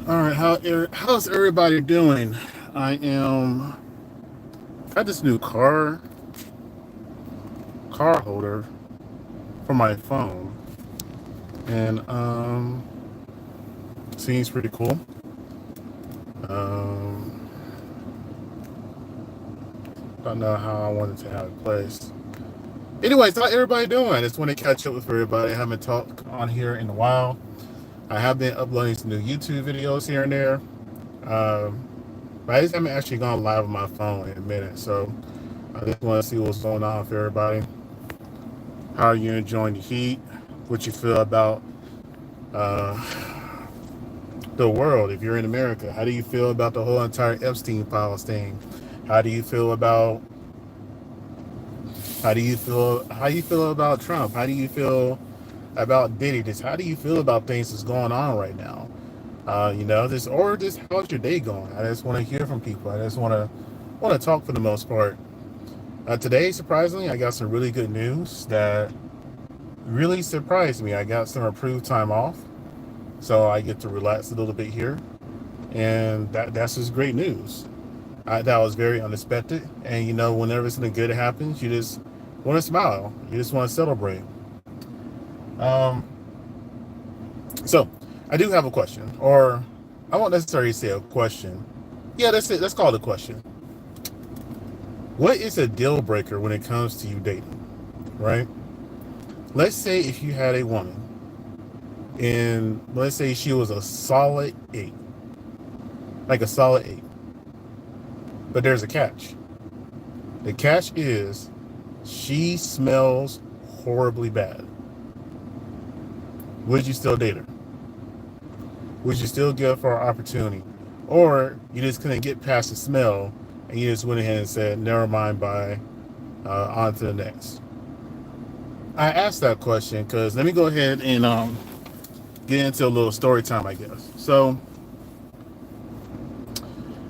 All right, how's everybody doing? I got this new car holder for my phone, and seems pretty cool. Um, don't know how I wanted to have it placed. Anyways, how everybody doing? I just want to catch up with everybody. I haven't talked on here in a while. I have been uploading some new YouTube videos here and there, um, but I just haven't actually gone live on my phone in a minute. So I just want to see what's going on for everybody. How are you enjoying the heat? What you feel about uh, the world if you're in America? How do you feel about the whole entire Epstein files thing? How do you feel about how you feel about Trump? How do you feel about Diddy? Just how do you feel about things that's going on right now? Just how's your day going? I just want to hear from people. I just want to talk for the most part. Today, surprisingly, I got some really good news that really surprised me. I got some approved time off, so I get to relax a little bit here, and that's just great news. That was very unexpected, and whenever something good happens, you just want to smile. You just want to celebrate. Um, so I do have a question, or I won't necessarily say a question. Yeah, that's it. Let's call it a question. What is a deal breaker when it comes to you dating? Right? Let's say if you had a woman, and let's say she was a solid eight, like a solid eight. But there's a catch. The catch is she smells horribly bad. Would you still date her? Would you still give her an opportunity? Or you just couldn't get past the smell and you just went ahead and said, never mind, bye, on to the next? I asked that question because let me go ahead and get into a little story time, I guess. So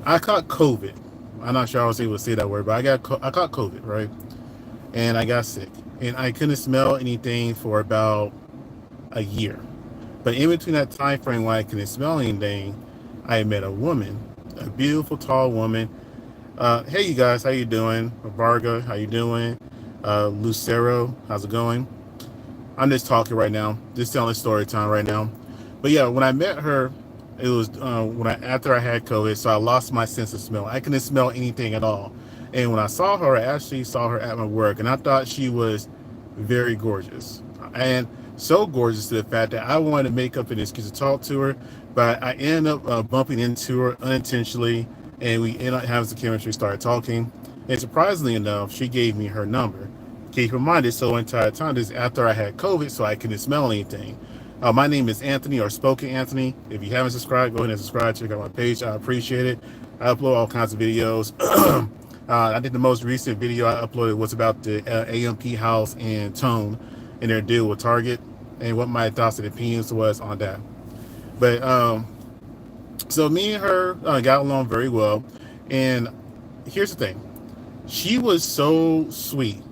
I caught COVID. I'm not sure I was able to say that word, but I caught COVID, right? And I got sick, and I couldn't smell anything for about a year. But in between that time frame when I couldn't smell anything, I met a woman, a beautiful tall woman. Hey, you guys, how you doing? Varga, how you doing? Lucero, how's it going? I'm just talking right now, just telling story time right now. But yeah, when I met her, it was after I had COVID, so I lost my sense of smell. I couldn't smell anything at all. And when I saw her, I actually saw her at my work, and I thought she was very gorgeous, and so gorgeous to the fact that I wanted to make up an excuse to talk to her, but I ended up bumping into her unintentionally, and we ended up having some chemistry, started talking, and surprisingly enough, she gave me her number. Keep in mind, this whole entire time, this after I had COVID, so I couldn't smell anything. My name is Anthony, or Spoken Anthony. If you haven't subscribed, go ahead and subscribe. Check out my page. I appreciate it. I upload all kinds of videos. I think the most recent video I uploaded was about the AMP House and Tone and their deal with Target and what my thoughts and opinions was on that. But so me and her got along very well. And here's the thing. She was so sweet.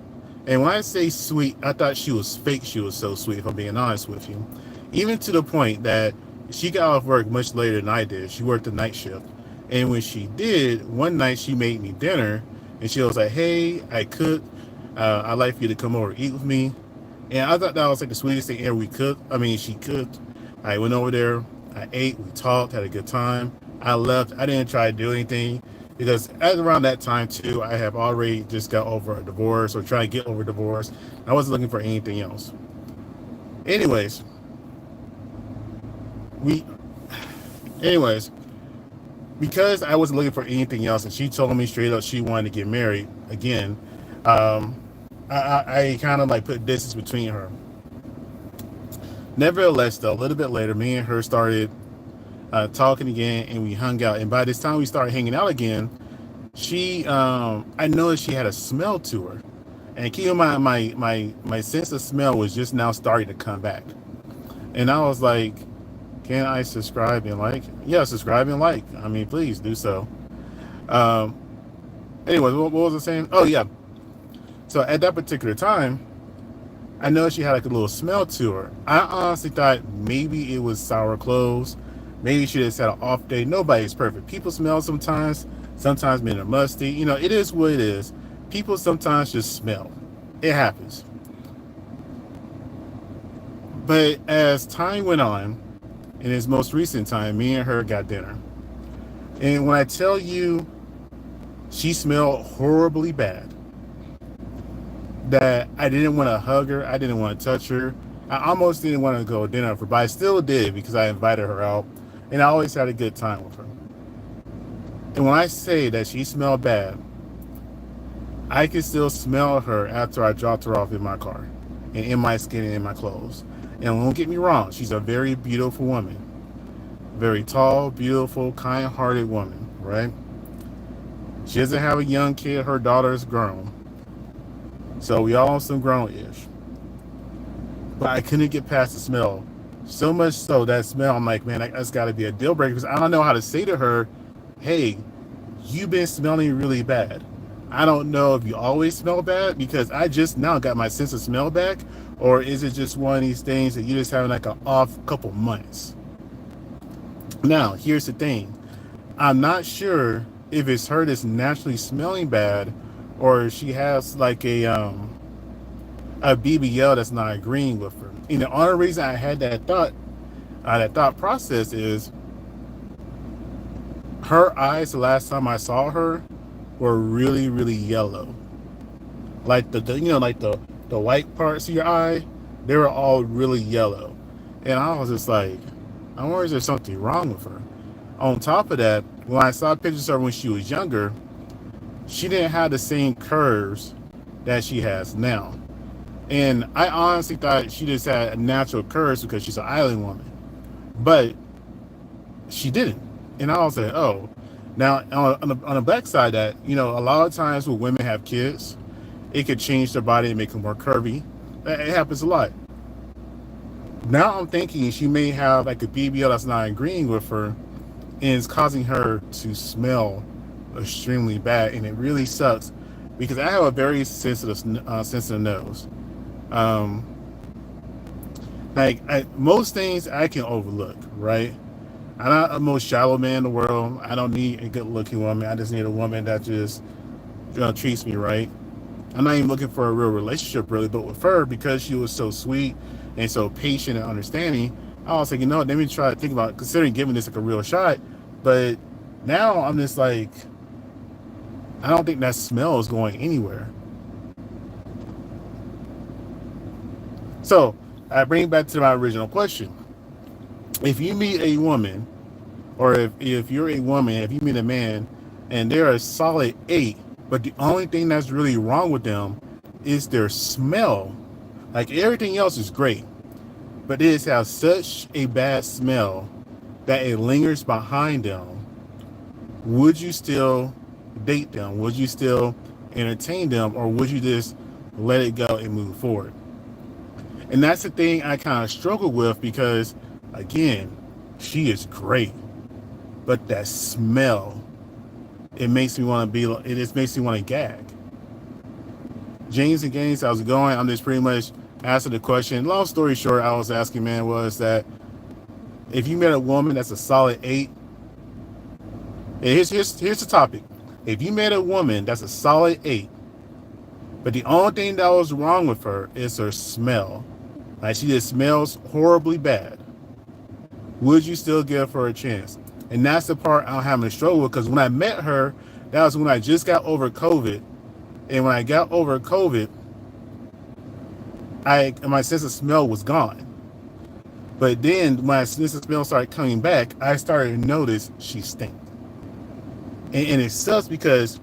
And when I say sweet, I thought she was fake. She was so sweet, if I'm being honest with you. Even to the point that she got off work much later than I did. She worked the night shift. And when she did, one night she made me dinner. And she was like, hey, I cooked. I'd like for you to come over and eat with me. And I thought that was like the sweetest thing ever. She cooked. I went over there. I ate. We talked. Had a good time. I left. I didn't try to do anything. Because at around that time too, I have already just got over a divorce or trying to get over a divorce. I wasn't looking for anything else. Anyways, we, anyways, because I wasn't looking for anything else, and she told me straight up she wanted to get married again. Um, I kind of like put distance between her. Nevertheless, though, a little bit later, me and her started talking again, and we hung out. And by this time we started hanging out again, I noticed she had a smell to her. And keep in mind, my sense of smell was just now starting to come back. And I was like, can I subscribe and like? Yeah, subscribe and like. I mean, please do so. Um, Anyways, what was I saying? Oh, yeah. So at that particular time, I know she had like a little smell to her. I honestly thought maybe it was sour cloves, Maybe she just had an off day. Nobody's perfect. People smell sometimes. Sometimes men are musty. You know, it is what it is. People sometimes just smell. It happens. But as time went on, in his most recent time, me and her got dinner. And when I tell you she smelled horribly bad, that I didn't want to hug her, I didn't want to touch her, I almost didn't want to go to dinner with her, but I still did because I invited her out, and I always had a good time with her. And when I say that she smelled bad, I could still smell her after I dropped her off in my car and in my skin and in my clothes. And don't get me wrong, she's a very beautiful woman. Very tall, beautiful, kind-hearted woman, right? She doesn't have a young kid. Her daughter is grown. So we all some grown-ish. But I couldn't get past the smell. So much so that smell, I'm like, man, that's got to be a deal breaker. Because I don't know how to say to her, hey, you've been smelling really bad. I don't know if you always smell bad because I just now got my sense of smell back. Or is it just one of these things that you're just having like an off couple months? Now, here's the thing. I'm not sure if it's her that's naturally smelling bad or she has like a BBL that's not agreeing with her. And the only reason I had that thought process is her eyes the last time I saw her were really, really yellow. Like the like the white parts of your eye, they were all really yellow. And I was just like, I wonder if there's something wrong with her. On top of that, when I saw pictures of her when she was younger, she didn't have the same curves that she has now. And I honestly thought she just had natural curves because she's an island woman. But she didn't. And I was like, oh. Now, on the back side of that, a lot of times when women have kids, it could change their body and make them more curvy. It happens a lot. Now I'm thinking she may have like a BBL that's not agreeing with her and it's causing her to smell extremely bad. And it really sucks because I have a very sensitive nose. Most things I can overlook, right? I'm not the most shallow man in the world. I don't need a good looking woman. I just need a woman that just treats me right. I'm not even looking for a real relationship really, but with her, because she was so sweet and so patient and understanding, I was like, let me try to think about considering giving this like a real shot. But now I'm just like, I don't think that smell is going anywhere. So I bring it back to my original question. If you meet a woman, or if you're a woman, if you meet a man and they're a solid 8, but the only thing that's really wrong with them is their smell. Like everything else is great, but they just have such a bad smell that it lingers behind them. Would you still date them? Would you still entertain them? Or would you just let it go and move forward? And that's the thing I kind of struggle with because, again, she is great. But that smell, it makes me want to it just makes me want to gag. James and Gaines, how's it going? I'm just pretty much answering the question. Long story short, I was asking, man, was that if you met a woman that's a solid 8, and here's the topic. If you met a woman that's a solid 8, but the only thing that was wrong with her is her smell, like she just smells horribly bad, would you still give her a chance? And that's the part I'm having a struggle with, because when I met her, that was when I just got over COVID. And when I got over COVID, my sense of smell was gone. But then when my sense of smell started coming back, I started to notice she stinks. And it sucks because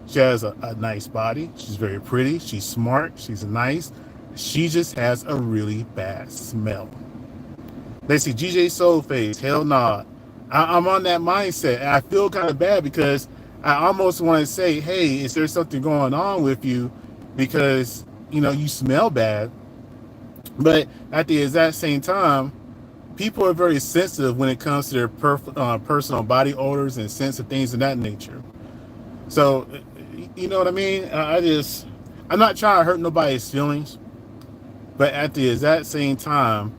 she has a nice body. She's very pretty. She's smart. She's nice. She just has a really bad smell. They say GJ Soulface. Hell nah. I'm on that mindset. And I feel kind of bad because I almost want to say, hey, is there something going on with you? Because, you smell bad. But at the exact same time, people are very sensitive when it comes to their personal body odors and scents and things of that nature. So, you know what I mean? I'm not trying to hurt nobody's feelings. But at the exact same time,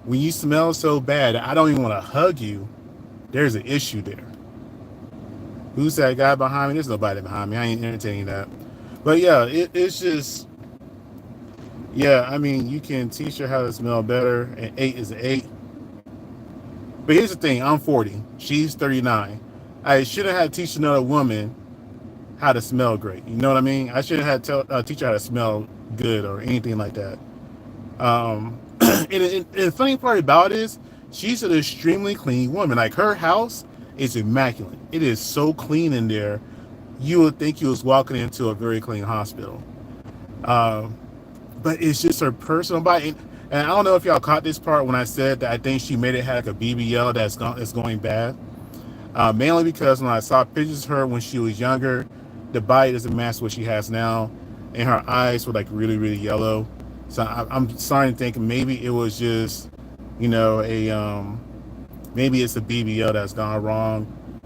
When you smell so bad, I don't even want to hug you. There's an issue there. Who's that guy behind me? There's nobody behind me. I ain't entertaining that. But yeah, it's just, yeah, I mean, you can teach her how to smell better, and 8 is an 8. But here's the thing, I'm 40. She's 39. I shouldn't have to teach another woman how to smell great. You know what I mean? I shouldn't have to teach her how to smell good or anything like that. And the funny part about it is, she's an extremely clean woman. Like, her house is immaculate. It is so clean in there. You would think you was walking into a very clean hospital. But it's just her personal body. And I don't know if y'all caught this part when I said that I think she made it have like a BBL that's going bad. Mainly because when I saw pictures of her when she was younger, the body doesn't match what she has now, and her eyes were like really, really yellow. So I'm starting to think maybe it was just, you know, maybe it's a BBL that's gone wrong.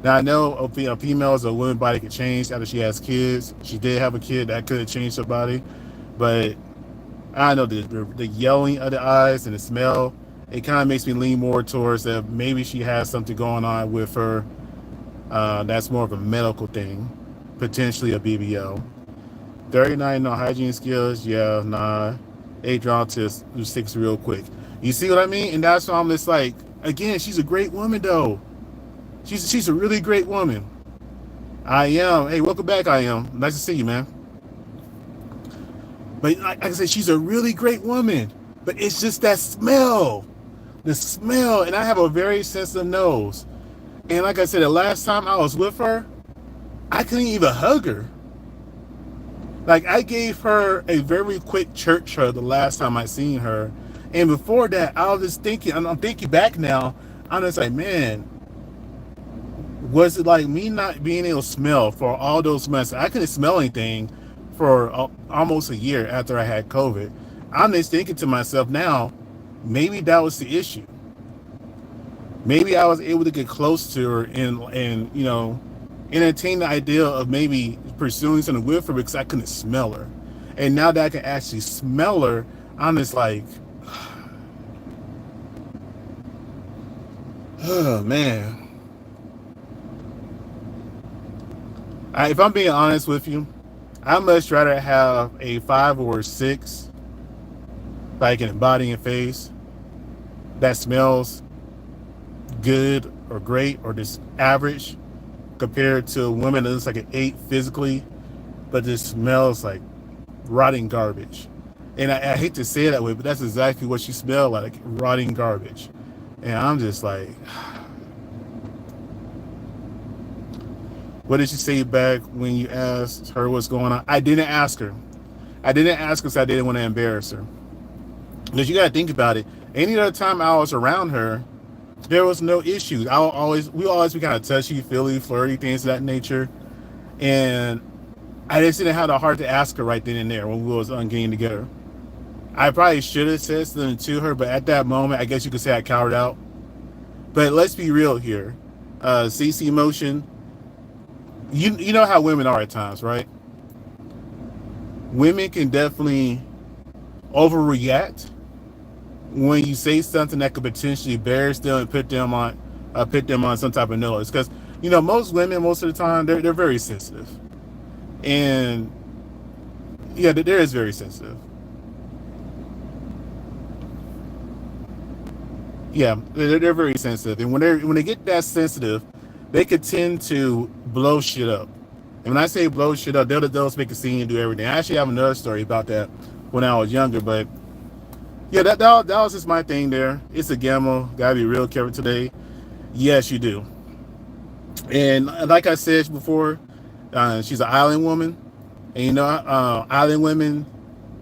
Now I know a female's a woman's body could change after she has kids. She did have a kid that could have changed her body, but I know the yelling of the eyes and the smell, it kind of makes me lean more towards that maybe she has something going on with her. That's more of a medical thing, potentially a BBL. 39, no hygiene skills. Yeah, nah. 8 drawn to 6 real quick. You see what I mean? And that's why I'm just like, again, she's a great woman though. She's a really great woman. I am. Hey, welcome back. I am. Nice to see you, man. But like I said, she's a really great woman. But it's just that smell. The smell. And I have a very sensitive nose. And like I said, the last time I was with her, I couldn't even hug her. Like, I gave her a very quick church hug the last time I seen her. And before that, I was just thinking, I'm thinking back now, I'm just like, man, was it like me not being able to smell for all those months? I couldn't smell anything for almost a year after I had COVID. I'm just thinking to myself now, maybe that was the issue. Maybe I was able to get close to her and you know, entertain the idea of maybe pursuing something with her because I couldn't smell her. And now that I can actually smell her, I'm just like, oh man. If I'm being honest with you, I'd much rather have a 5 or a 6, like in body and face, that smells good or great or just average, compared to a woman that looks like an 8 physically, but just smells like rotting garbage. And I hate to say it that way, but that's exactly what she smelled like rotting garbage. And I'm just like, what did she say back when you asked her what's going on? I didn't ask her. I didn't ask her because I didn't want to embarrass her. Because you got to think about it. Any other time I was around her, there was no issues. We always be kind of touchy, feely, flirty, things of that nature. And I just didn't have the heart to ask her right then and there when we was getting together. I probably should have said something to her, but at that moment, I guess you could say I cowered out. But let's be real here. CC Motion, you know how women are at times, right? Women can definitely overreact when you say something that could potentially embarrass them and put them on some type of notice. Because, you know, most women, most of the time, they're very sensitive. And yeah, they're very sensitive. Yeah, they're very sensitive. And when they get that sensitive, they could tend to blow shit up. And when I say blow shit up, they'll make a scene and do everything. I actually have another story about that when I was younger, but yeah, that was just my thing there. It's a gamble. Gotta be real careful today. Yes, you do. And like I said before, she's an island woman. And you know, island women,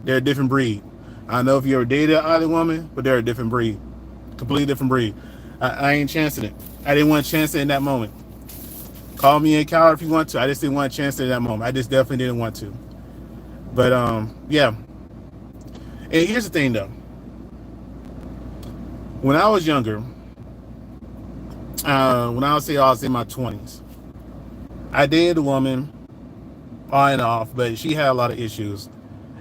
they're a different breed. I don't know if you ever dated an island woman, but they're a different breed. Completely different breed. I ain't chancing it. I didn't want to chance it in that moment. Call me a coward if you want to. I just didn't want to chance it in that moment. I just definitely didn't want to. But yeah. And here's the thing though. When I was younger, when I was in my 20s, I dated a woman on and off, but she had a lot of issues.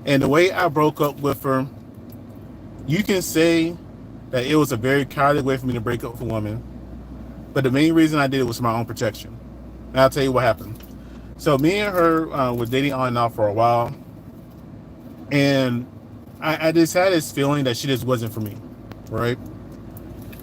And the way I broke up with her, you can say that it was a very cowardly way for me to break up with a woman. But the main reason I did it was for my own protection. And I'll tell you what happened. So me and her were dating on and off for a while, and I just had this feeling that she just wasn't for me, right?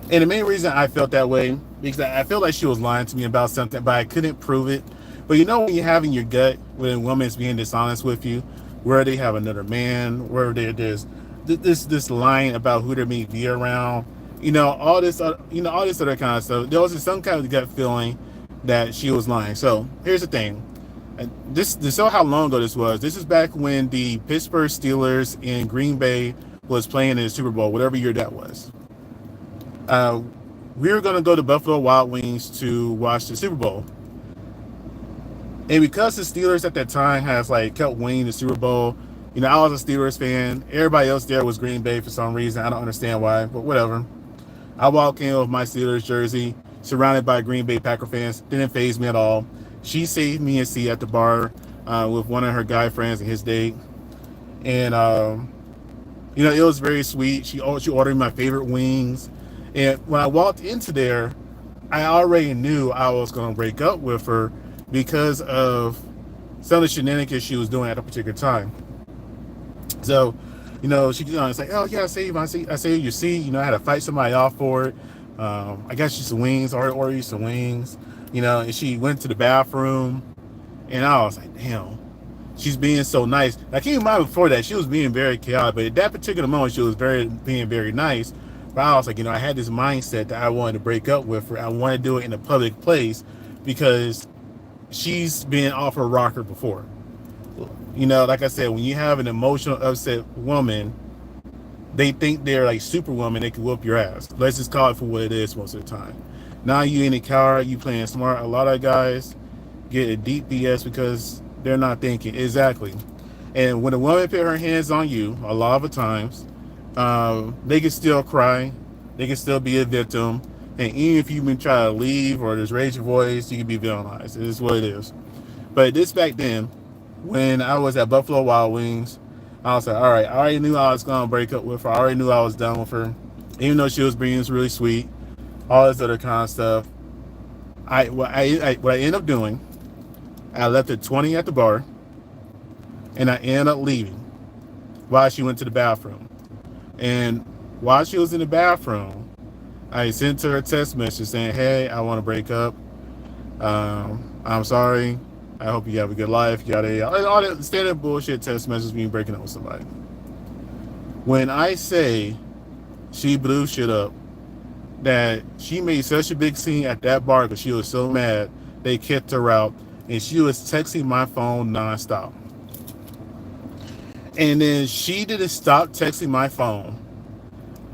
And the main reason I felt that way because I felt like she was lying to me about something, but I couldn't prove it. But you know when you have in your gut when a woman's being dishonest with you, where they have another man, where there's this line about who they may be around, all this, all this other kind of stuff. There was just some kind of gut feeling that she was lying. So here's the thing. And this so how long ago this was. This is back when the Pittsburgh Steelers in Green Bay was playing in the Super Bowl, whatever year that was. We were going to go to Buffalo Wild Wings to watch the Super Bowl. And because the Steelers at that time has kept winning the Super Bowl, I was a Steelers fan. Everybody else there was Green Bay for some reason. I don't understand why, but whatever. I walk in with my Steelers jersey, surrounded by Green Bay Packer fans. Didn't faze me at all. She saved me a seat at the bar with one of her guy friends and his date. And, it was very sweet. She ordered my favorite wings. And when I walked into there, I already knew I was going to break up with her because of some of the shenanigans she was doing at a particular time. So, she it's like, oh yeah, I saved your seat. I had to fight somebody off for it. I got you some wings, or ordered you some wings. And she went to the bathroom, and I was like, damn, she's being so nice. I can't mind before that she was being very chaotic, but at that particular moment she was being very nice. But I was like, I had this mindset that I wanted to break up with her. I wanted to do it in a public place because she's been off her rocker before. Like I said, when you have an emotional, upset woman, they think they're like superwoman. They can whoop your ass. Let's just call it for what it is most of the time. Now you in a car, you playing smart. A lot of guys get a deep BS because they're not thinking. Exactly. And when a woman put her hands on you, a lot of the times, they can still cry. They can still be a victim. And even if you've been trying to leave or just raise your voice, you can be villainized. It is what it is. But this back then, when I was at Buffalo Wild Wings, I was like, all right, I already knew I was going to break up with her. I already knew I was done with her. Even though she was being really sweet, all this other kind of stuff. What I ended up doing, I left at 20 at the bar, and I ended up leaving while she went to the bathroom. And while she was in the bathroom, I sent her a text message saying, hey, I want to break up. I'm sorry. I hope you have a good life. Yada, yada. All that standard bullshit text messages when you're breaking up with somebody. When I say she blew shit up, that she made such a big scene at that bar because she was so mad, they kicked her out, and she was texting my phone nonstop. And then she didn't stop texting my phone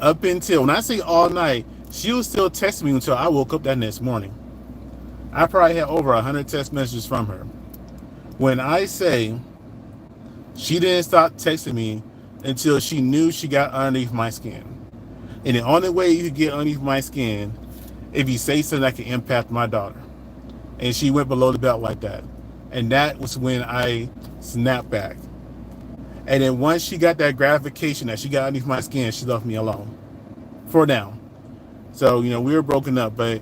up until, when I say all night, she was still texting me until I woke up that next morning. I probably had over 100 text messages from her. When I say she didn't stop texting me until she knew she got underneath my skin. And the only way you could get underneath my skin if you say something that can impact my daughter. And she went below the belt like that. And that was when I snapped back. And then once she got that gratification that she got underneath my skin, she left me alone. For now. So, we were broken up. But,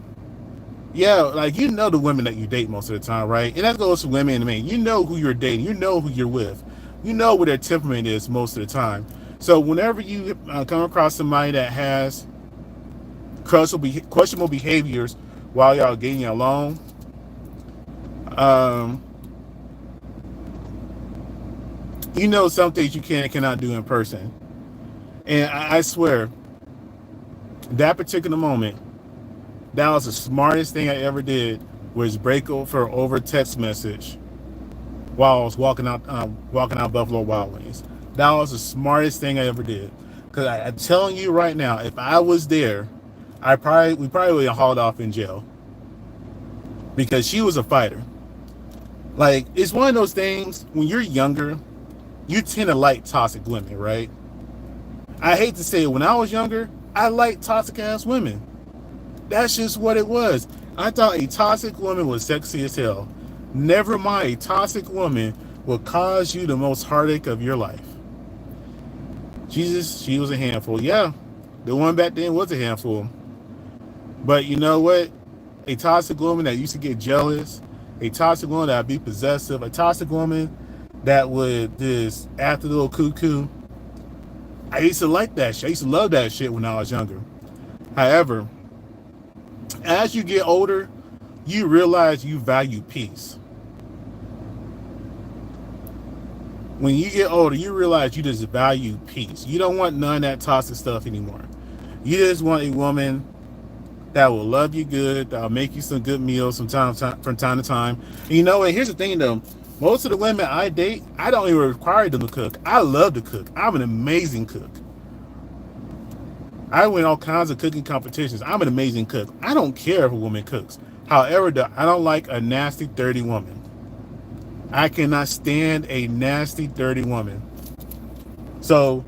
yeah, the women that you date most of the time, right? And that goes for women and men. You know who you're dating. You know who you're with. You know what their temperament is most of the time. So whenever you come across somebody that has questionable behaviors while y'all getting along, some things you can and cannot do in person. And I swear, that particular moment, that was the smartest thing I ever did, was break over text message while I was walking out Buffalo Wild Wings. That was the smartest thing I ever did. Because I'm telling you right now, if I was there, we probably would have hauled off in jail. Because she was a fighter. It's one of those things, when you're younger, you tend to like toxic women, right? I hate to say it, when I was younger, I liked toxic ass women. That's just what it was. I thought a toxic woman was sexy as hell. Never mind, a toxic woman will cause you the most heartache of your life. She was a handful. Yeah, The one back then was a handful. But you know what? A toxic woman that used to get jealous, a toxic woman that would be possessive, a toxic woman that would just act a little cuckoo. I used to like that shit. I used to love that shit when I was younger. However, as you get older, you realize you value peace. When you get older, you realize you just value peace. You don't want none of that toxic stuff anymore. You just want a woman that will love you good, that will make you some good meals from time to time. And you know what? Here's the thing though. Most of the women I date, I don't even require them to cook. I love to cook. I'm an amazing cook. I win all kinds of cooking competitions. I'm an amazing cook. I don't care if a woman cooks. However, I don't like a nasty, dirty woman. I cannot stand a nasty, dirty woman. So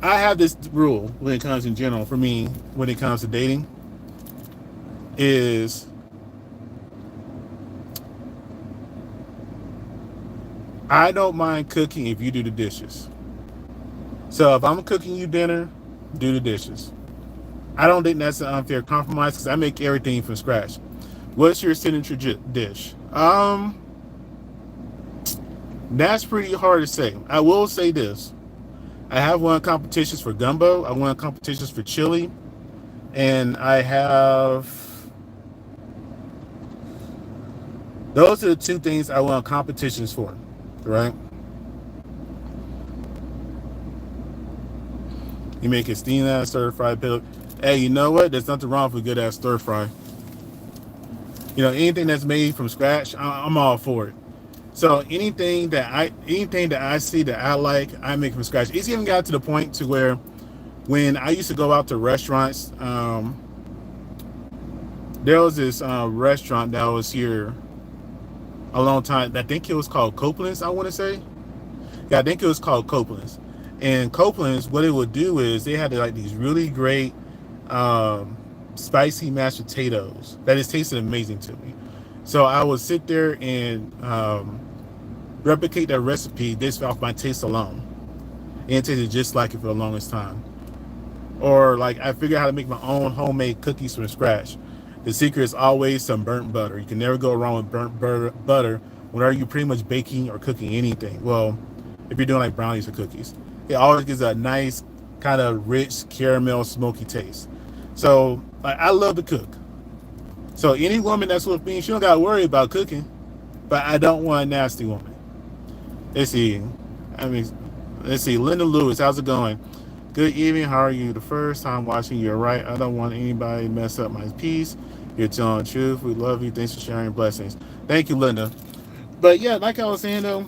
I have this rule when it comes in general for me, when it comes to dating, is I don't mind cooking if you do the dishes. So if I'm cooking you dinner, do the dishes. I don't think that's an unfair compromise because I make everything from scratch. What's your signature dish? That's pretty hard to say. I will say this. I have won competitions for gumbo. I won competitions for chili. And I have... Those are the two things I won competitions for, right? You make a steamed ass stir fried pillow. Hey, you know what? There's nothing wrong with a good ass stir fry. You know, anything that's made from scratch, I'm all for it. So anything that I see that I like, I make from scratch. It's even got to the point to where when I used to go out to restaurants, there was this restaurant that was here a long time. I think it was called Copeland's, I want to say. Yeah, I think it was called Copeland's. And Copeland's, what it would do is they had like these really great spicy mashed potatoes that just tasted amazing to me. So I would sit there and replicate that recipe just off my taste alone. And it tasted just like it for the longest time. Or like I figured out how to make my own homemade cookies from scratch. The secret is always some burnt butter. You can never go wrong with burnt butter whenever you're pretty much baking or cooking anything. Well, if you're doing like brownies or cookies, it always gives a nice kind of rich caramel smoky taste. So I love to cook. So any woman that's with me, she don't gotta worry about cooking. But I don't want a nasty woman. Let's see. Linda Lewis, how's it going? Good evening, how are you? The first time watching, you're right. I don't want anybody to mess up my peace. You're telling the truth. We love you. Thanks for sharing. Blessings. Thank you, Linda. But yeah, like I was saying though,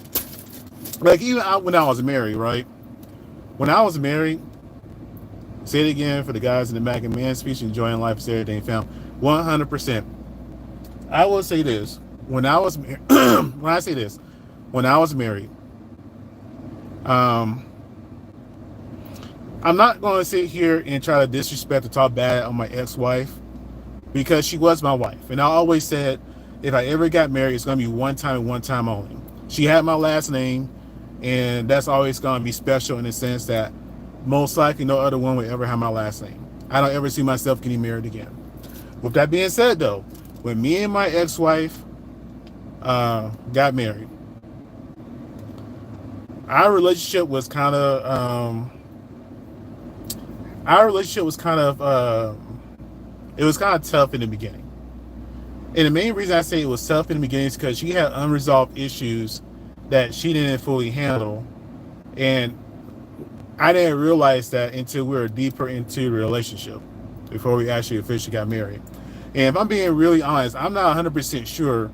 like even when I was married, right? When I was married, say it again for the guys in the Mac and Man speech, enjoying life is everything found. 100%. I will say this. When I was married, when I was married, I'm not going to sit here and try to disrespect or talk bad on my ex-wife because she was my wife. And I always said, if I ever got married, it's going to be one time and one time only. She had my last name, and that's always going to be special in the sense that most likely no other one would ever have my last name. I don't ever see myself getting married again. With that being said, though, when me and my ex-wife got married, our relationship was kind of it was kind of tough in the beginning. And the main reason I say it was tough in the beginning is because she had unresolved issues that she didn't fully handle. And I didn't realize that until we were deeper into the relationship before we actually officially got married. And if I'm being really honest, I'm not 100% sure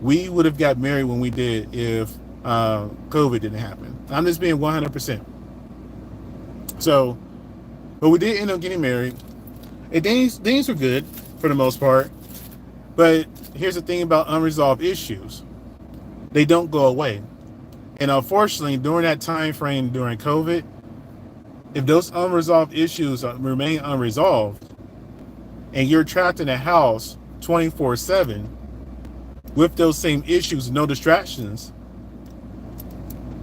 we would have got married when we did if COVID didn't happen. I'm just being 100%. So, but we did end up getting married. And things were good for the most part. But here's the thing about unresolved issues. They don't go away. And unfortunately, during that time frame during COVID, if those unresolved issues remain unresolved and you're trapped in a house 24/7 with those same issues, no distractions,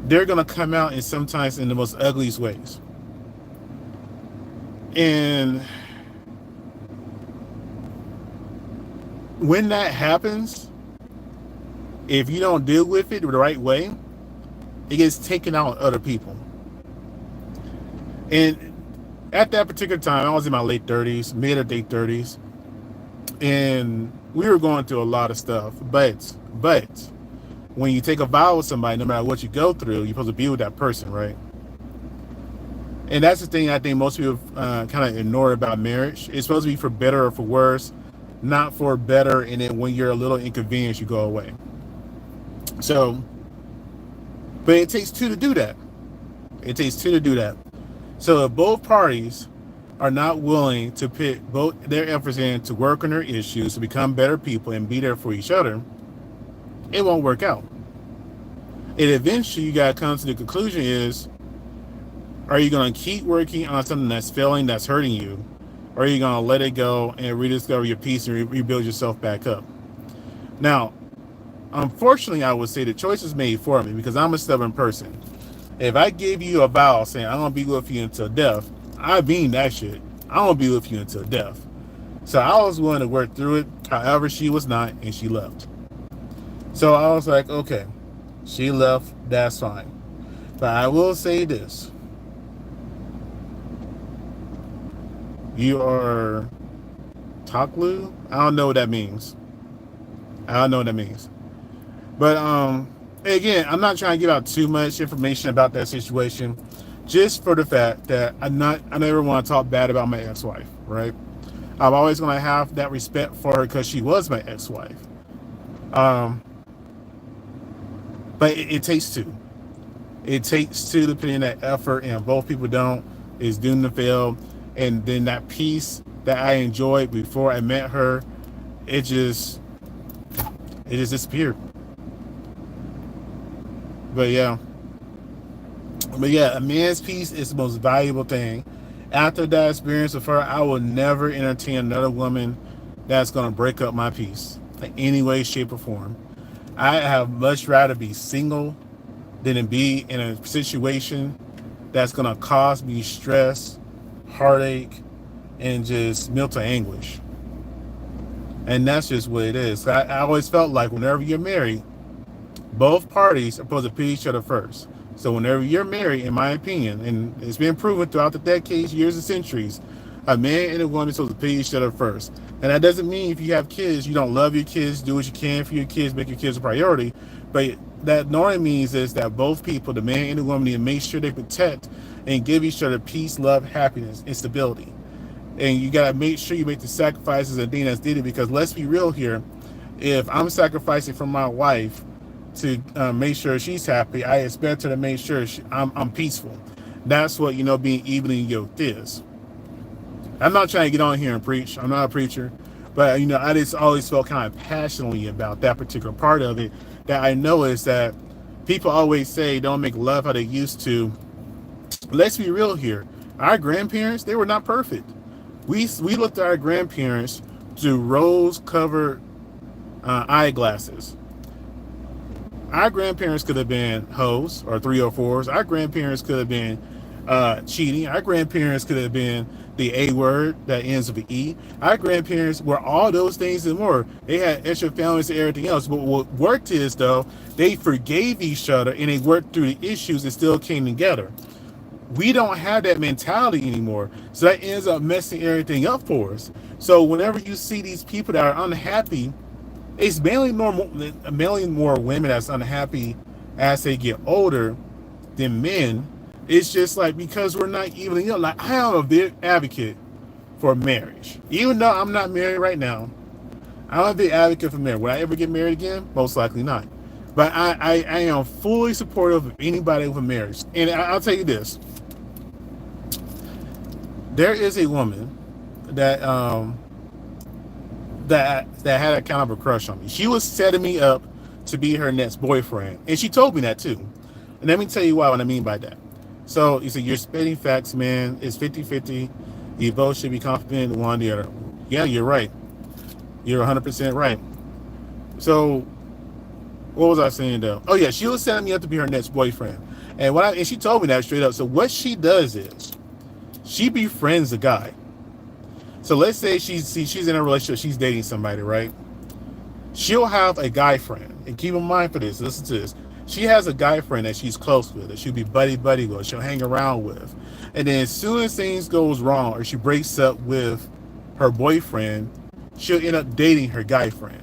they're going to come out in sometimes in the most ugliest ways. And when that happens, if you don't deal with it the right way, it gets taken out on other people. And at that particular time, I was in my late 30s, mid or late 30s, and we were going through a lot of stuff. But when you take a vow with somebody, no matter what you go through, you're supposed to be with that person, right? And that's the thing I think most people kind of ignore about marriage. It's supposed to be for better or for worse, not for better, and then when you're a little inconvenienced, you go away. So, but it takes two to do that. It takes two to do that. So if both parties are not willing to put both their efforts in to work on their issues, to become better people and be there for each other, it won't work out. And eventually you got to come to the conclusion is, are you going to keep working on something that's failing, that's hurting you? Or are you going to let it go and rediscover your peace and rebuild yourself back up? Now, unfortunately, I would say the choice is made for me because I'm a stubborn person. If I give you a vow saying I'm going to be with you until death, I mean that shit. I'm going to be with you until death. So I was willing to work through it. However, she was not, and she left. So I was like, okay, she left, that's fine. But I will say this. You are Taklu? I don't know what that means. But again, I'm not trying to give out too much information about that situation, just for the fact that I never want to talk bad about my ex-wife, right? I'm always going to have that respect for her because she was my ex-wife. But it takes two. It takes two to put in that effort, and both people don't. It's doomed to fail. And then that peace that I enjoyed before I met her, it just disappeared. But yeah, a man's peace is the most valuable thing. After that experience with her, I will never entertain another woman that's going to break up my peace in any way, shape, or form. I have much rather be single than to be in a situation that's going to cause me stress, heartache, and just mental anguish. And that's just what it is. I always felt like whenever you're married, both parties are supposed to put each other first. So whenever you're married, in my opinion, and it's been proven throughout the decades, years, and centuries, a man and a woman are supposed to put each other first. And that doesn't mean if you have kids, you don't love your kids, do what you can for your kids, make your kids a priority. But that normally means is that both people, the man and the woman, need to make sure they protect and give each other peace, love, happiness, and stability. And you got to make sure you make the sacrifices and things that's needed, because let's be real here. If I'm sacrificing for my wife to make sure she's happy, I expect her to make sure I'm peaceful. That's what, being evenly yoked is. I'm not trying to get on here and preach. I'm not a preacher. But, I just always felt kind of passionately about that particular part of it. That I know is that people always say don't make love how they used to. Let's be real here. Our grandparents, they were not perfect. We looked at our grandparents through rose-covered eyeglasses. Our grandparents could have been hoes or 304s. Our grandparents could have been cheating. Our grandparents could have been the A word that ends with an E. Our grandparents were all those things and more. They had extra families and everything else. But what worked is, though, they forgave each other and they worked through the issues and still came together. We don't have that mentality anymore. So that ends up messing everything up for us. So whenever you see these people that are unhappy, it's mainly more women that's unhappy as they get older than men. It's just like because we're not evenly young. Like, I am a big advocate for marriage. Even though I'm not married right now, I'm a big advocate for marriage. Will I ever get married again? Most likely not. But I am fully supportive of anybody with a marriage. And I'll tell you this. There is a woman that that had a kind of a crush on me. She was setting me up to be her next boyfriend. And she told me that too. And let me tell you what I mean by that. So you say you're spitting facts, man. It's 50-50. You both should be confident in one or the other. Yeah, you're right. You're 100% right. So what was I saying though? Oh yeah, she was setting me up to be her next boyfriend. And she told me that straight up. So what she does is she befriends a guy. So let's say she's in a relationship, she's dating somebody, right? She'll have a guy friend, and keep in mind for this, listen to this. She has a guy friend that she's close with, that she'll be buddy with, she'll hang around with. And then as soon as things goes wrong or she breaks up with her boyfriend, she'll end up dating her guy friend.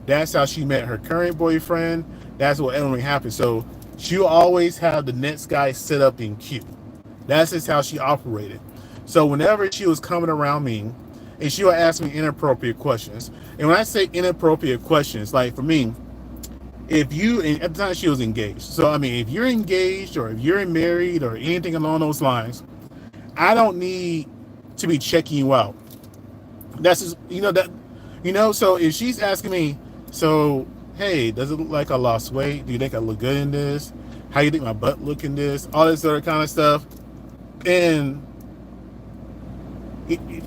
That's how she met her current boyfriend. That's what only happened. So she'll always have the next guy set up in queue. That's just how she operated. So whenever she was coming around me, and she would ask me inappropriate questions. And when I say inappropriate questions, like for me, if you, and at the time she was engaged. So I mean, if you're engaged or if you're married or anything along those lines, I don't need to be checking you out. That's just, so if she's asking me, so, hey, does it look like I lost weight? Do you think I look good in this? How you think my butt look in this? All this other kind of stuff. And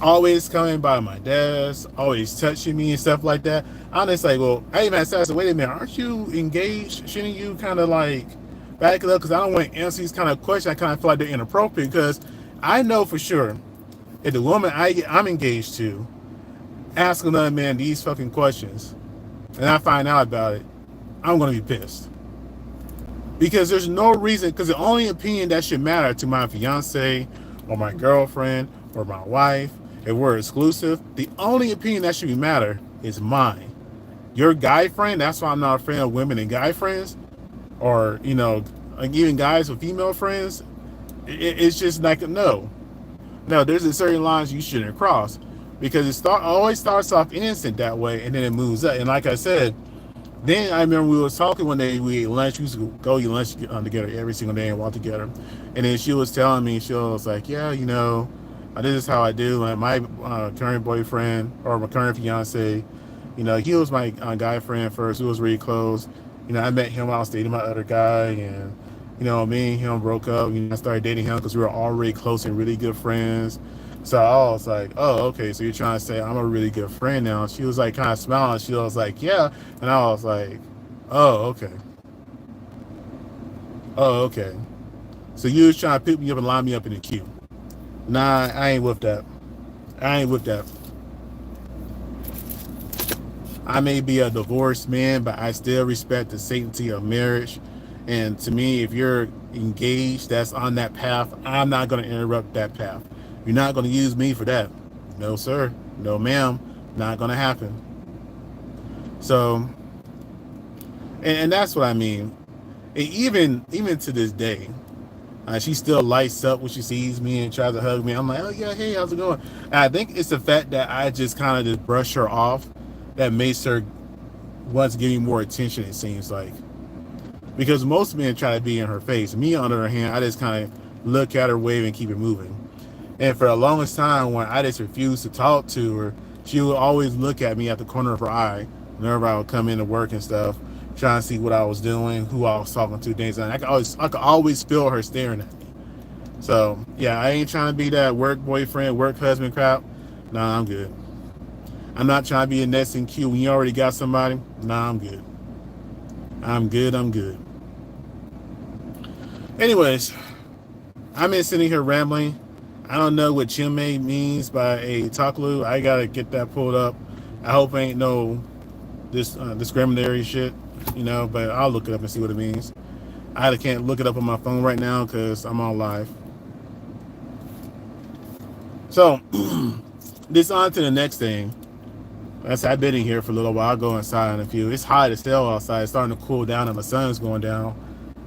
always coming by my desk, always touching me and stuff like that. I'm just like, well, I even asked, wait a minute, aren't you engaged? Shouldn't you kind of like back it up? Because I don't want to answer these kind of questions. I kind of feel like they're inappropriate, because I know for sure if the woman I'm engaged to ask another man these fucking questions and I find out about it, I'm going to be pissed. Because there's no reason, because the only opinion that should matter to my fiance or my girlfriend or my wife, if we're exclusive, the only opinion that should matter is mine. Your guy friend, that's why I'm not a fan of women and guy friends, or, like even guys with female friends. It's just like, no, there's a certain lines you shouldn't cross, because it always starts off innocent that way, and then it moves up. And like I said, then I remember we was talking one day, we ate lunch, we used to go eat lunch together every single day and walk together. And then she was telling me, she was like, yeah, this is how I do. Like my current boyfriend, or my current fiance, he was my guy friend first. We was really close. I met him while I was dating my other guy, and me and him broke up. I started dating him because we were already close and really good friends. So I was like, oh, okay, so you're trying to say I'm a really good friend now? She was like kind of smiling. She was like, yeah. And I was like, oh, okay. Oh, okay. So you was trying to pick me up and line me up in the queue. Nah, I ain't with that. I may be a divorced man, but I still respect the sanctity of marriage. And to me, if you're engaged, that's on that path, I'm not going to interrupt that path. You're not going to use me for that. No, sir. No, ma'am. Not going to happen. So, and that's what I mean. And even to this day, she still lights up when she sees me and tries to hug me. I'm like, oh yeah, hey, how's it going? And I think it's the fact that I just kind of just brush her off that makes her want to give me more attention, it seems like. Because most men try to be in her face. Me, on the other hand, I just kind of look at her, wave, and keep it moving. And for the longest time, when I just refused to talk to her, she would always look at me at the corner of her eye whenever I would come into work and stuff, trying to see what I was doing, who I was talking to, things like that. I could always feel her staring at me. So yeah, I ain't trying to be that work boyfriend, work husband crap. Nah, I'm good. I'm not trying to be a next in queue when you already got somebody. Nah, I'm good. I'm good. Anyways, I'm just sitting here rambling. I don't know what Chime means by a Taklu. I gotta get that pulled up. I hope it ain't no discriminatory shit, but I'll look it up and see what it means. I can't look it up on my phone right now because I'm on live. So, this on to the next thing. I've been in here for a little while. I'll go inside in a few. It's hot as hell outside. It's starting to cool down and the sun's going down.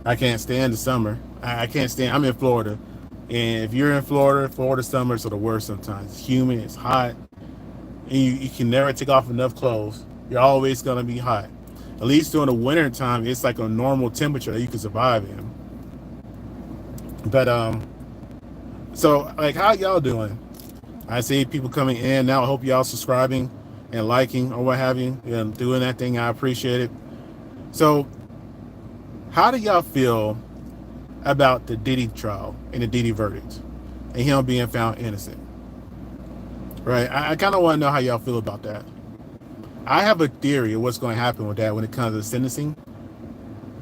I can't stand the summer. I can't stand. I'm in Florida. And if you're in Florida summers are the worst sometimes. It's humid, it's hot, and you can never take off enough clothes. You're always going to be hot. At least during the winter time, it's like a normal temperature that you can survive in. But, so, like, how y'all doing? I see people coming in now. I hope y'all subscribing and liking or what have you. Doing that thing, I appreciate it. So, how do y'all feel about the Diddy trial and the Diddy verdict and him being found innocent? Right? I kind of want to know how y'all feel about that. I have a theory of what's going to happen with that when it comes to sentencing.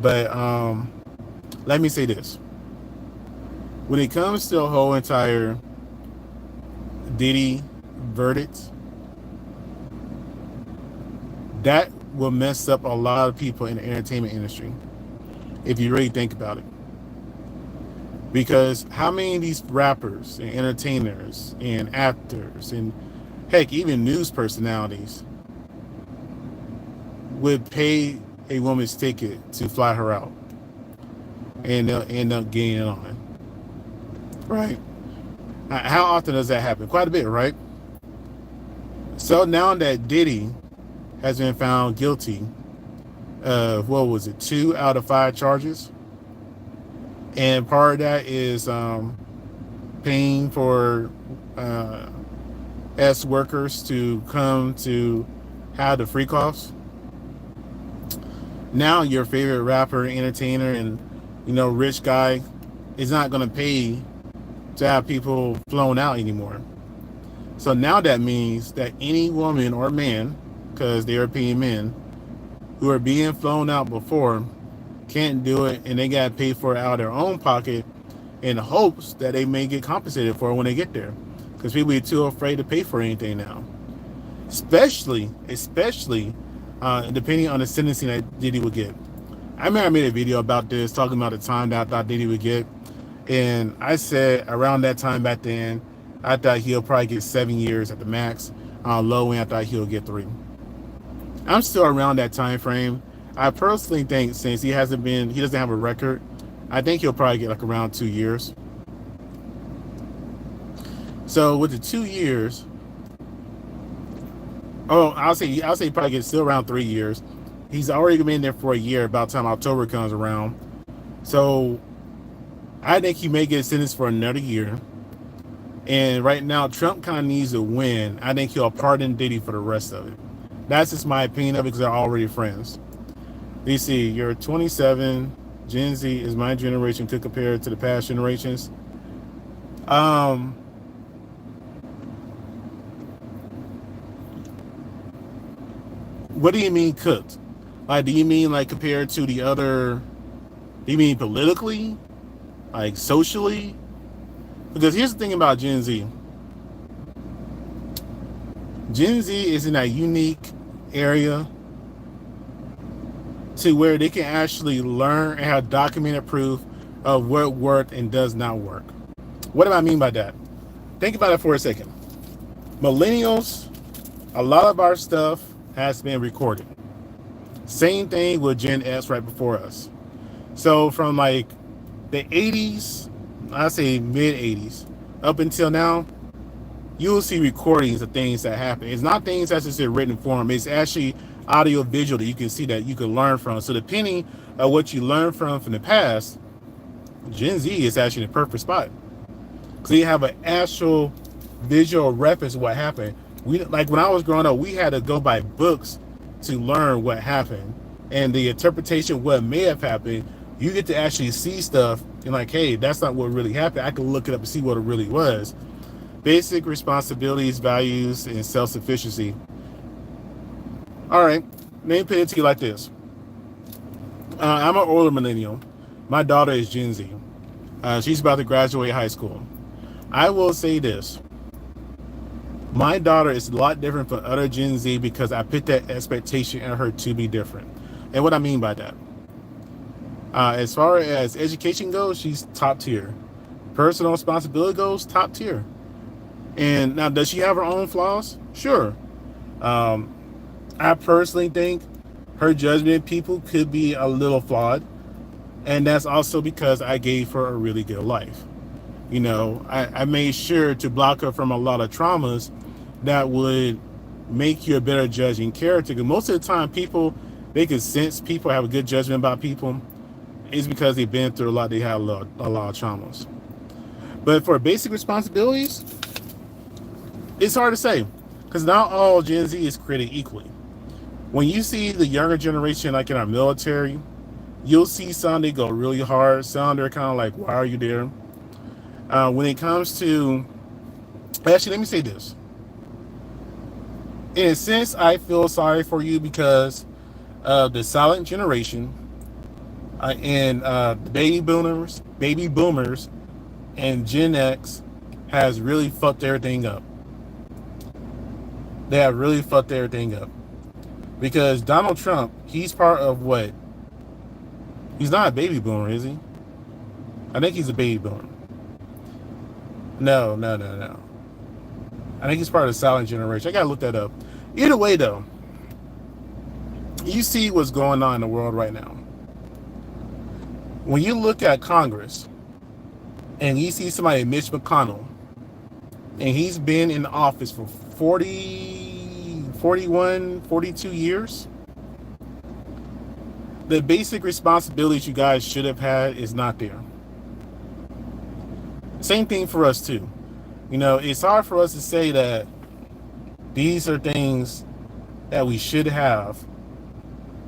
But let me say this. When it comes to the whole entire Diddy verdict, that will mess up a lot of people in the entertainment industry, if you really think about it. Because how many of these rappers and entertainers and actors and heck, even news personalities would pay a woman's ticket to fly her out and they'll end up getting it on? Right? How often does that happen? Quite a bit, right? So now that Diddy has been found guilty of, what was it, 2 out of 5 charges, and part of that is paying for S workers to come to have the free coughs. Now your favorite rapper, entertainer, and rich guy is not going to pay to have people flown out anymore. So now that means that any woman or man, because they're paying men, who are being flown out before can't do it, and they got to pay for it out of their own pocket in hopes that they may get compensated for it when they get there, because people are too afraid to pay for anything now, especially depending on the sentencing that Diddy would get. I remember I made a video about this, talking about the time that I thought Diddy would get, and I said around that time back then, I thought he'll probably get 7 years at the max. Low end, I thought he'll get 3. I'm still around that time frame. I personally think, since he doesn't have a record, I think he'll probably get like around 2 years. So with the 2 years, I'll say he probably gets still around 3 years. He's already been there for a year. About the time October comes around, so I think he may get sentenced for another year. And right now, Trump kind of needs to win. I think he'll pardon Diddy for the rest of it. That's just my opinion of it, because they're already friends. You see, you're 27. Gen Z is my generation, could compare it to the past generations. What do you mean cooked? Like, do you mean like compared to the other? Do you mean politically? Like socially? Because here's the thing about Gen Z. Gen Z is in that unique area to where they can actually learn and have documented proof of what worked and does not work. What do I mean by that? Think about it for a second. Millennials, a lot of our stuff has been recorded. Same thing with Gen X right before us. So from like the 80s, I say mid 80s, up until now, you'll see recordings of things that happen. It's not things that's just in written form. It's actually audio visual that you can see, that you can learn from. So depending on what you learn from the past, Gen Z is actually in the perfect spot, because you have an actual visual reference of what happened. Like when I was growing up, we had to go by books to learn what happened, and the interpretation of what may have happened. You get to actually see stuff and like, hey, that's not what really happened. I can look it up and see what it really was. Basic responsibilities, values, and self-sufficiency. All right, let me put it to you like this. I'm an older millennial. My daughter is Gen Z. She's about to graduate high school. I will say this. My daughter is a lot different from other Gen Z because I put that expectation in her to be different. And what I mean by that, as far as education goes, she's top tier. Personal responsibility goes, top tier. And now, does she have her own flaws? Sure. I personally think her judgment of people could be a little flawed. And that's also because I gave her a really good life. I made sure to block her from a lot of traumas that would make you a better judging character. Because most of the time, they can sense people have a good judgment about people. It's because they've been through a lot. They have a lot of traumas. But for basic responsibilities, it's hard to say, because not all Gen Z is created equally. When you see the younger generation, like in our military, you'll see some, they go really hard. Some, they're kind of like, why are you there? When it comes to, actually, let me say this. In a sense, I feel sorry for you because the silent generation and baby boomers and Gen X has really fucked everything up. They have really fucked everything up. Because Donald Trump, he's part of what? He's not a baby boomer, is he? I think he's a baby boomer. No. I think he's part of the silent generation. I gotta look that up. Either way, though, you see what's going on in the world right now. When you look at Congress and you see somebody, Mitch McConnell, and he's been in office for 42 years, the basic responsibilities you guys should have had is not there. Same thing for us too. You know, it's hard for us to say that these are things that we should have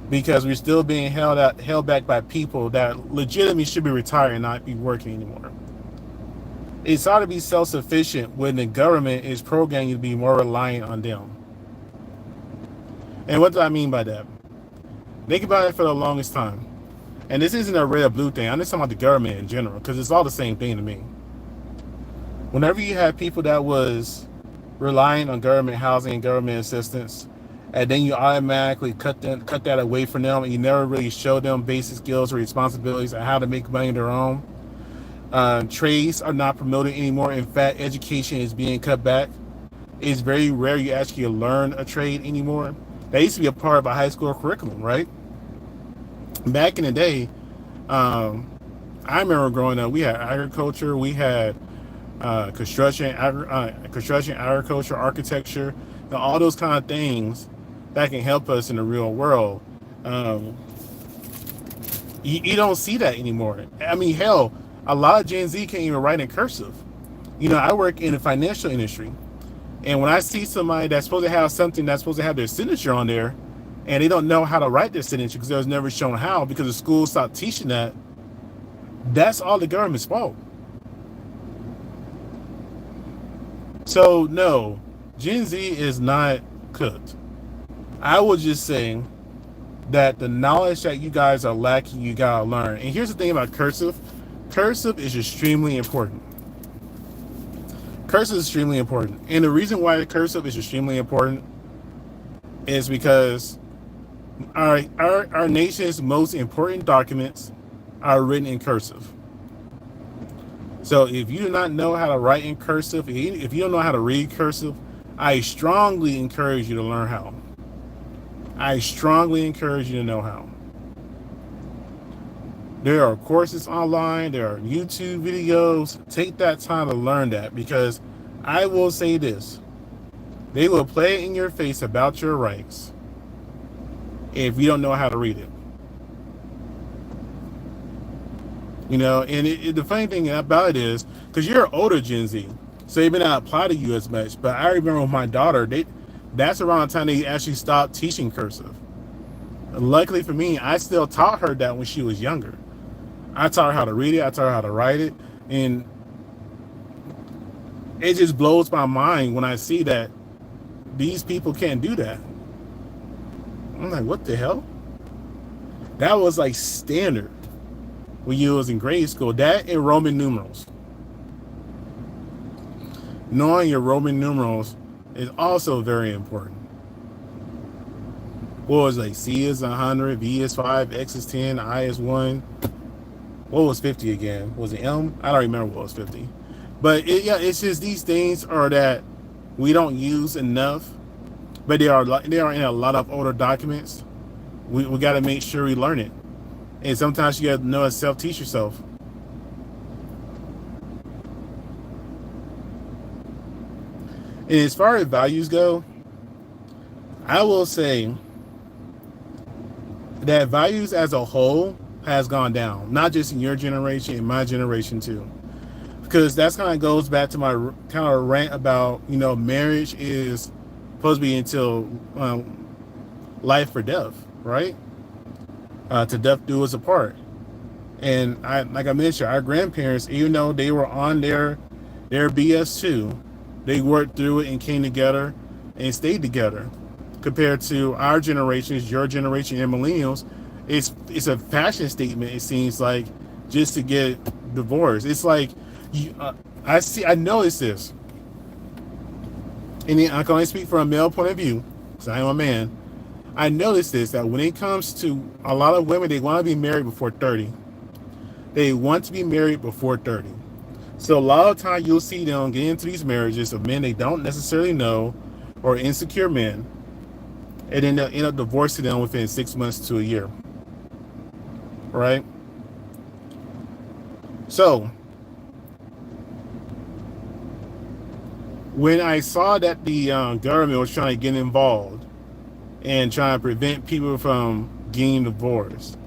because we're still being held back by people that legitimately should be retired and not be working anymore. It's hard to be self-sufficient when the government is programming you to be more reliant on them. And what do I mean by that? Think about it for the longest time. And this isn't a red or blue thing. I'm just talking about the government in general, because it's all the same thing to me. Whenever you have people that was relying on government housing and government assistance, and then you automatically cut that away from them, and you never really show them basic skills or responsibilities on how to make money on their own. Trades are not promoted anymore. In fact, education is being cut back. It's very rare you actually learn a trade anymore. That used to be a part of a high school curriculum, right? Back in the day, I remember growing up, we had agriculture, we had construction, agriculture, architecture, all those kind of things that can help us in the real world. You don't see that anymore. I mean, hell, a lot of Gen Z can't even write in cursive. You know, I work in the financial industry, and when I see somebody that's supposed to have something that's supposed to have their signature on there, and they don't know how to write their signature because they was never shown how because the school stopped teaching that, that's all the government's fault. So no, Gen Z is not cooked. I would just say that the knowledge that you guys are lacking, you gotta learn. And here's the thing about cursive. Cursive is extremely important. Cursive is extremely important. And the reason why cursive is extremely important is because our nation's most important documents are written in cursive. So if you do not know how to write in cursive, if you don't know how to read cursive, I strongly encourage you to learn how. I strongly encourage you to know how. There are courses online, there are YouTube videos. Take that time to learn that, because I will say this, they will play it in your face about your rights if you don't know how to read it. You know, and the funny thing about it is, because you're an older Gen Z, so it may not apply to you as much, but I remember with my daughter, that's around the time they actually stopped teaching cursive. Luckily for me, I still taught her that when she was younger. I taught her how to read it, I taught her how to write it, and it just blows my mind when I see that these people can't do that. I'm like, what the hell? That was like standard when you was in grade school. That and Roman numerals. Knowing your Roman numerals is also very important. What was like C is 100, V is 5, X is 10, I is 1. What was 50 again? Was it M? I don't remember what was 50. But it's just these things are that we don't use enough, but they are in a lot of older documents. We got to make sure we learn it. And sometimes you got to know how to self-teach yourself. And as far as values go, I will say that values as a whole has gone down, not just in your generation, in my generation too. Because that's kind of goes back to my kind of rant about, you know, marriage is supposed to be until life or death, right? To death do us apart. And like I mentioned, our grandparents, even though they were on their BS too, they worked through it and came together and stayed together. Compared to our generations, your generation, and millennials, it's a fashion statement. It seems like, just to get divorced. It's like I noticed this. and I can only speak from a male point of view, because I am a man. I noticed this, that when it comes to a lot of women, they want to be married before 30. They want to be married before 30. So a lot of time you'll see them get into these marriages of men they don't necessarily know, or insecure men, and then they'll end up divorcing them within 6 months to a year. Right? So when I saw that the government was trying to get involved and trying to prevent people from getting divorced,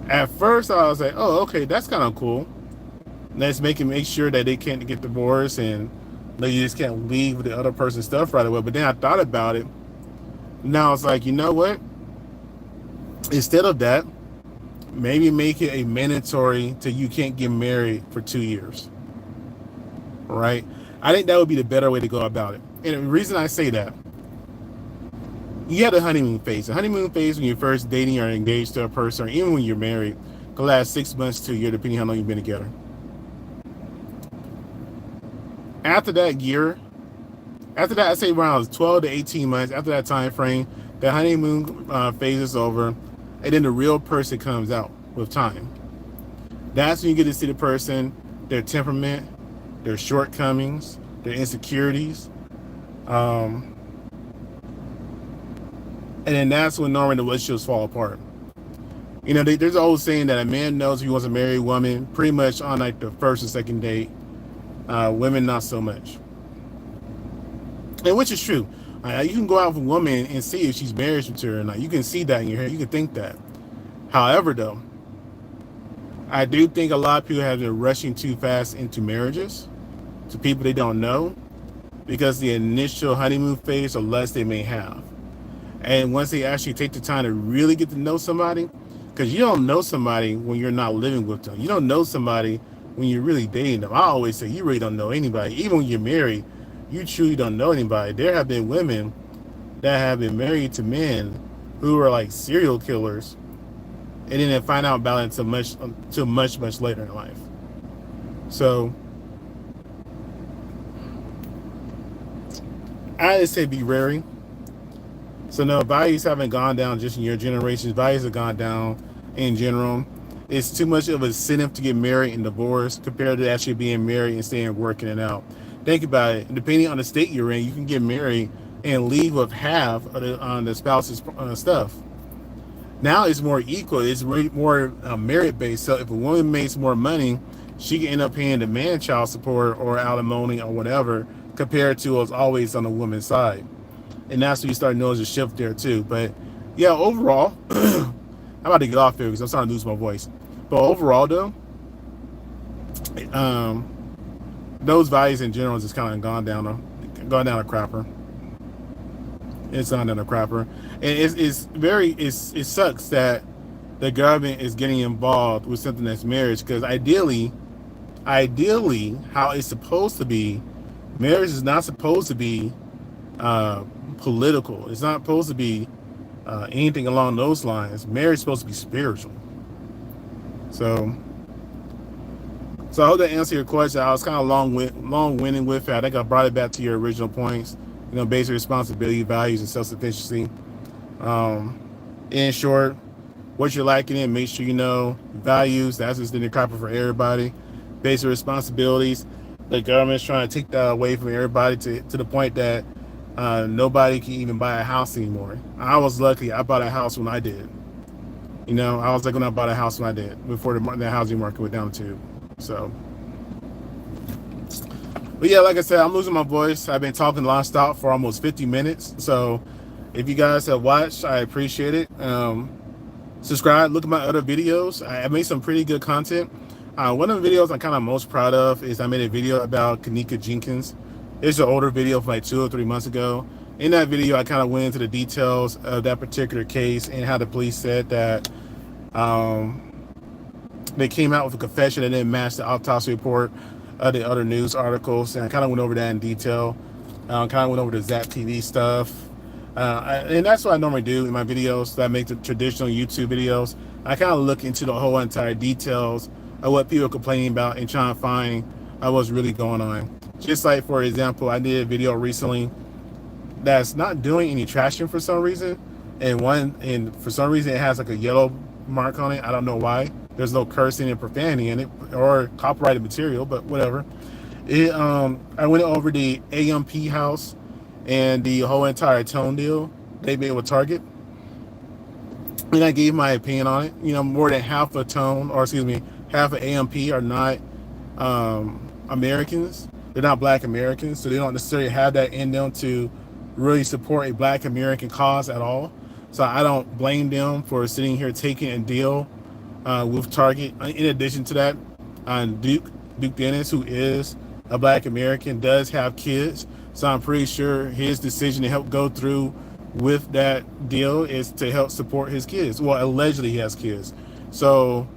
at first I was like, oh, okay, that's kind of cool. Let's make sure that they can't get divorced and they just can't leave with the other person's stuff right away. But then I thought about it. Now it's like, you know what? Instead of that, maybe make it a mandatory till you can't get married for 2 years. Right? I think that would be the better way to go about it. And the reason I say that, you have the honeymoon phase. The honeymoon phase, when you're first dating or engaged to a person, or even when you're married, can last 6 months to a year, depending on how long you've been together. After that year, after that, I say around 12 to 18 months, after that time frame, the honeymoon phase is over, and then the real person comes out with time. That's when you get to see the person, their temperament, their shortcomings, their insecurities. And then that's when normally the relationships fall apart. You know, there's an old saying that a man knows if he wants to marry a woman pretty much on like the first or second date. Women, not so much. And which is true. You can go out with a woman and see if she's married to her or not. You can see that in your head. You can think that. However, though, I do think a lot of people have been rushing too fast into marriages to people they don't know, because the initial honeymoon phase or less they may have. And once they actually take the time to really get to know somebody, because you don't know somebody when you're not living with them. You don't know somebody when you're really dating them. I always say you really don't know anybody. Even when you're married, you truly don't know anybody. There have been women that have been married to men who are like serial killers, and then they find out about it until much later in life. So I just say be wary. So no, values haven't gone down just in your generation. Values have gone down in general. It's too much of an incentive to get married and divorced compared to actually being married and staying working it out. Think about it. Depending on the state you're in, you can get married and leave with half of the spouse's stuff. Now it's more equal. It's more merit-based. So if a woman makes more money, she can end up paying the man child support or alimony or whatever, compared to what's always on the woman's side. And that's when you start noticing a shift there too. But yeah, overall, I'm about to get off here because I'm starting to lose my voice. But overall though, those values in general just kind of gone down a crapper. It's gone down a crapper. And it sucks that the government is getting involved with something that's marriage, because ideally, how it's supposed to be, marriage is not supposed to be political. It's not supposed to be anything along those lines. Marriage is supposed to be spiritual. So I hope that answered your question. I was kind of long-winded with it. I think I brought it back to your original points. You know, basic responsibility, values, and self-sufficiency. In short, what you're liking it, make sure you know values. That's just in the copper for everybody. Basic responsibilities. The government's trying to take that away from everybody to the point that nobody can even buy a house anymore. I was lucky. I bought a house when I did. You know, I was like when I bought a house when I did, before the housing market went down too. So, but yeah, like I said, I'm losing my voice. I've been talking nonstop for almost 50 minutes. So if you guys have watched, I appreciate it. Subscribe, look at my other videos. I made some pretty good content. One of the videos I'm kind of most proud of is I made a video about Kenneka Jenkins. It's an older video from like 2 or 3 months ago. In that video, I kind of went into the details of that particular case and how the police said that they came out with a confession that didn't match the autopsy report of the other news articles. And I kind of went over that in detail. Kind of went over the Zap TV stuff. And that's what I normally do in my videos that I make the traditional YouTube videos. I kind of look into the whole entire details of what people are complaining about and trying to find what's really going on. Just like, for example, I did a video recently that's not doing any traction for some reason, and for some reason it has like a yellow mark on it. I don't know why. There's no cursing and profanity in it or copyrighted material, but whatever. I went over the AMP house and the whole entire tone deal they made with Target, and I gave my opinion on it. You know, more than half a tone, or excuse me, half of AMP are not Americans. They're not Black Americans, so they don't necessarily have that in them to really support a Black American cause at all. So I don't blame them for sitting here taking a deal with Target. In addition to that, Duke Dennis, who is a Black American, does have kids. So I'm pretty sure his decision to help go through with that deal is to help support his kids. Well, allegedly he has kids. So,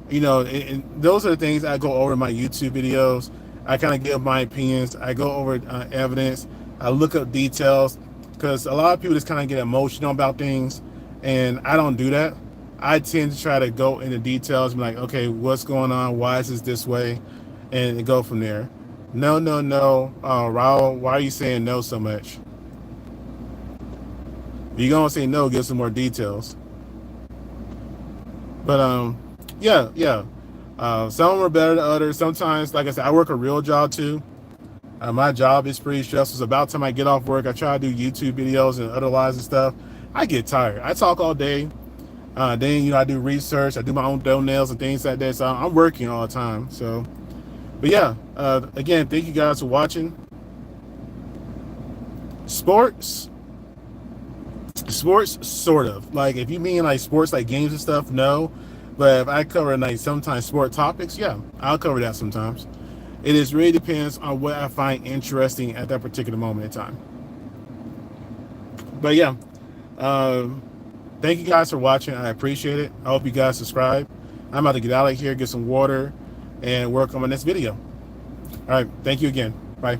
you know, and those are the things I go over in my YouTube videos. I kind of give my opinions. I go over evidence. I look up details, because a lot of people just kind of get emotional about things, and I don't do that. I tend to try to go into details and be like, okay, what's going on? Why is this way? And go from there. No. Raul, why are you saying no so much? If you're gonna say no, give some more details. But yeah. Some are better than others. Sometimes, like I said, I work a real job too. My job is pretty stressful. So about the time I get off work, I try to do YouTube videos and other lives and stuff. I get tired. I talk all day. Then, you know, I do research. I do my own thumbnails and things like that. So I'm working all the time. So, but yeah, again, thank you guys for watching. Sports, sort of. Like, if you mean like sports, like games and stuff, no. But if I cover like sometimes sport topics, yeah, I'll cover that sometimes. It just really depends on what I find interesting at that particular moment in time. But yeah, thank you guys for watching. I appreciate it. I hope you guys subscribe. I'm about to get out of here, get some water, and work on my next video. All right, thank you again. Bye.